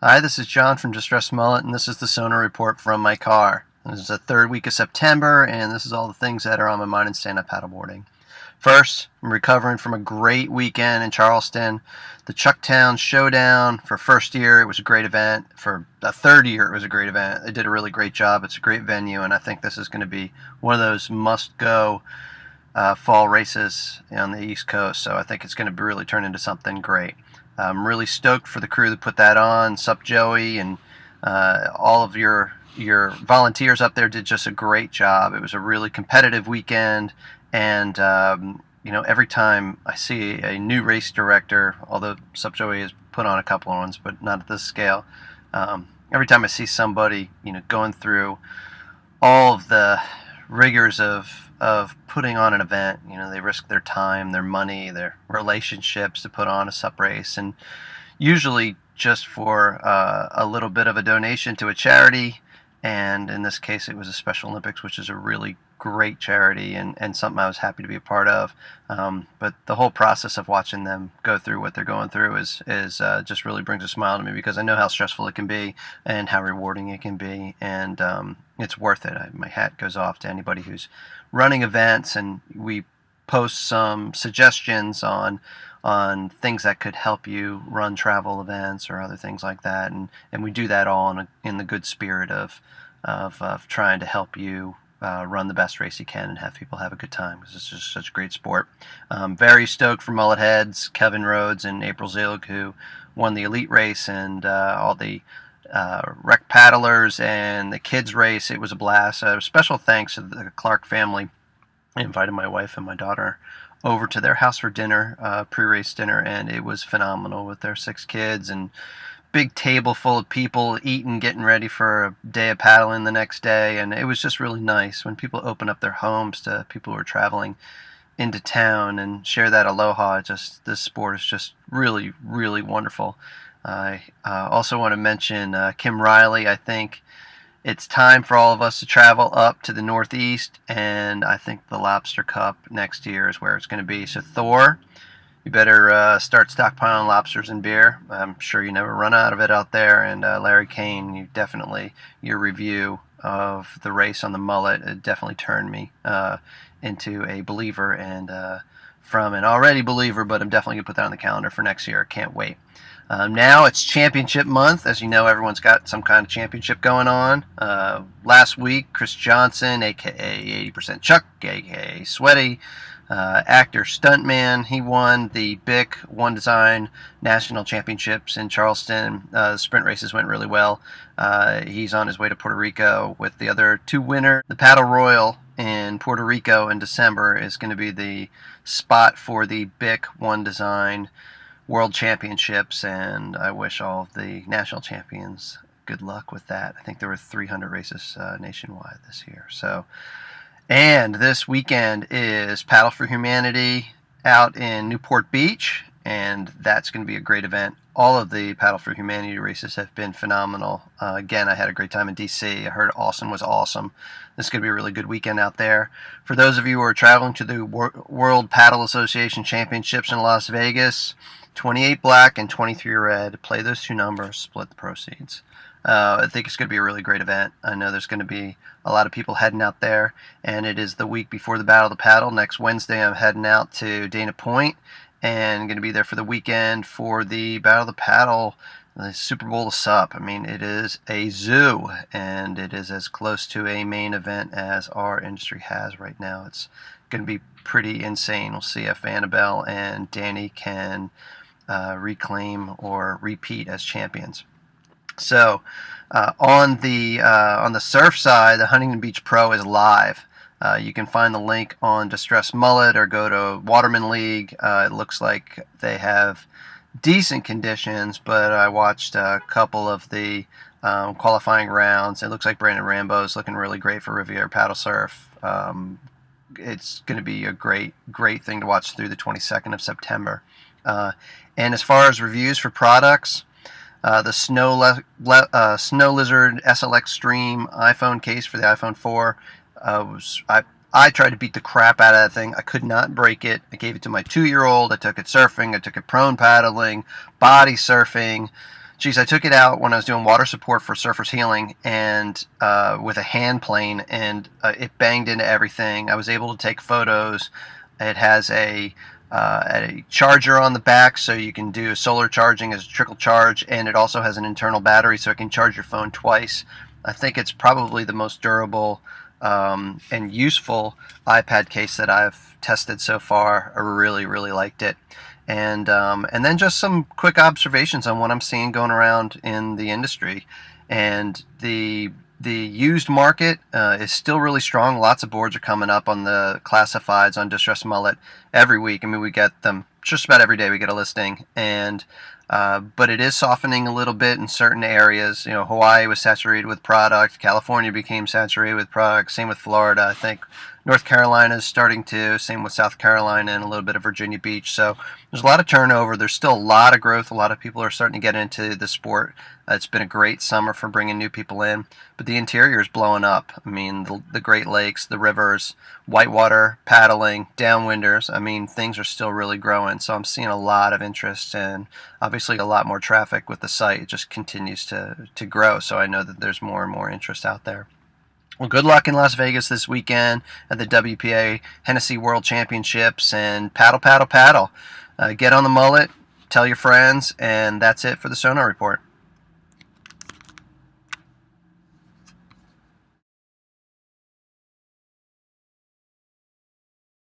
Hi, this is John from Distressed Mullet, and this is the Sonar report from my car. This is the third week of September, and this is all the things that are on my mind in stand-up paddleboarding. First, I'm recovering from a great weekend in Charleston. The Chucktown Showdown for first year, it was a great event. For the third year, it was a great event. They did a really great job. It's a great venue, and I think this is going to be one of those must-go fall races on the East Coast, so I think it's going to really turn into something great. I'm really stoked for the crew that put that on. Sup Joey and all of your volunteers up there did just a great job. It was a really competitive weekend, and every time I see a new race director, although Sup Joey has put on a couple of ones, but not at this scale. Every time I see somebody going through all of the rigors of putting on an event, they risk their time, their money, their relationships to put on a sup race, and usually just for a little bit of a donation to a charity. And in this case, it was a Special Olympics, which is a really great charity and something I was happy to be a part of. But the whole process of watching them go through what they're going through is just really brings a smile to me, because I know how stressful it can be and how rewarding it can be, and it's worth it. My hat goes off to anybody who's running events, and we post some suggestions on things that could help you run travel events or other things like that, and we do that all in the good spirit of trying to help you run the best race you can and have people have a good time, because it's just such a great sport. Very stoked for Mullet Heads, Kevin Rhodes and April Zilg, who won the elite race, and all the rec paddlers and the kids race. It was a blast. Special thanks to the Clark family. I invited my wife and my daughter over to their house for dinner, pre-race dinner, and it was phenomenal with their 6 kids and big table full of people eating, getting ready for a day of paddling the next day. And it was just really nice when people open up their homes to people who are traveling into town and share that aloha. This sport is just really, really wonderful. I also want to mention Kim Riley. I think it's time for all of us to travel up to the Northeast, and I think the Lobster Cup next year is where it's going to be. So Thor, you better start stockpiling lobsters and beer. I'm sure you never run out of it out there. And Larry Cain, your review of the race on the Mullet, it definitely turned me into a believer, and from an already believer, but I'm definitely going to put that on the calendar for next year. Can't wait. Now it's championship month. As you know, everyone's got some kind of championship going on. Last week, Chris Johnson, a.k.a. 80% Chuck, a.k.a. Sweaty, actor stuntman, he won the BIC One Design National Championships in Charleston. The sprint races went really well. He's on his way to Puerto Rico with the other 2 winners. The Paddle Royal in Puerto Rico in December is going to be the spot for the BIC One Design World Championships, and I wish all of the national champions good luck with that. I think there were 300 races nationwide this year. And this weekend is Paddle for Humanity out in Newport Beach, and that's going to be a great event. All of the Paddle for Humanity races have been phenomenal. Again, I had a great time in D.C. I heard Austin was awesome. This is going to be a really good weekend out there. For those of you who are traveling to the World Paddle Association Championships in Las Vegas, 28 black and 23 red. Play those 2 numbers, split the proceeds. I think it's going to be a really great event. I know there's going to be a lot of people heading out there, and it is the week before the Battle of the Paddle. Next Wednesday, I'm heading out to Dana Point and going to be there for the weekend for the Battle of the Paddle, the Super Bowl of Sup. I mean, it is a zoo, and it is as close to a main event as our industry has right now. It's going to be pretty insane. We'll see if Annabelle and Danny can reclaim or repeat as champions. So on the surf side, the Huntington Beach Pro is live. You can find the link on Distress Mullet or go to Waterman League. It looks like they have decent conditions, but I watched a couple of the qualifying rounds. It looks like Brandon Rambo is looking really great for Riviera Paddle Surf. It's going to be a great thing to watch through the 22nd of September. And as far as reviews for products, the Snow Lizard SLX Stream iPhone case for the iPhone 4 I tried to beat the crap out of that thing. I could not break it. I gave it to my 2-year-old. I took it surfing. I took it prone paddling, body surfing, Geez, I took it out when I was doing water support for Surfers Healing, and with a hand plane, and it banged into everything. I was able to take photos. It has a charger on the back, so you can do solar charging as a trickle charge, and it also has an internal battery, so it can charge your phone twice. I think it's probably the most durable and useful iPad case that I've tested so far. I really, really liked it. And then just some quick observations on what I'm seeing going around in the industry. And the used market is still really strong. Lots of boards are coming up on the classifieds on Distressed Mullet every week. I mean, we get them just about every day. We get a listing, and but it is softening a little bit in certain areas. You know, Hawaii was saturated with product. California became saturated with product. Same with Florida. I think North Carolina is starting to. Same with South Carolina and a little bit of Virginia Beach. So there's a lot of turnover. There's still a lot of growth. A lot of people are starting to get into the sport. It's been a great summer for bringing new people in, but the interior is blowing up. I mean, the Great Lakes, the rivers, whitewater, paddling, downwinders. I mean, things are still really growing. So I'm seeing a lot of interest and obviously a lot more traffic with the site. It just continues to grow. So I know that there's more and more interest out there. Well, good luck in Las Vegas this weekend at the WPA Hennessey World Championships, and paddle, paddle, paddle. Get on the mullet, tell your friends, and that's it for the Sonar Report.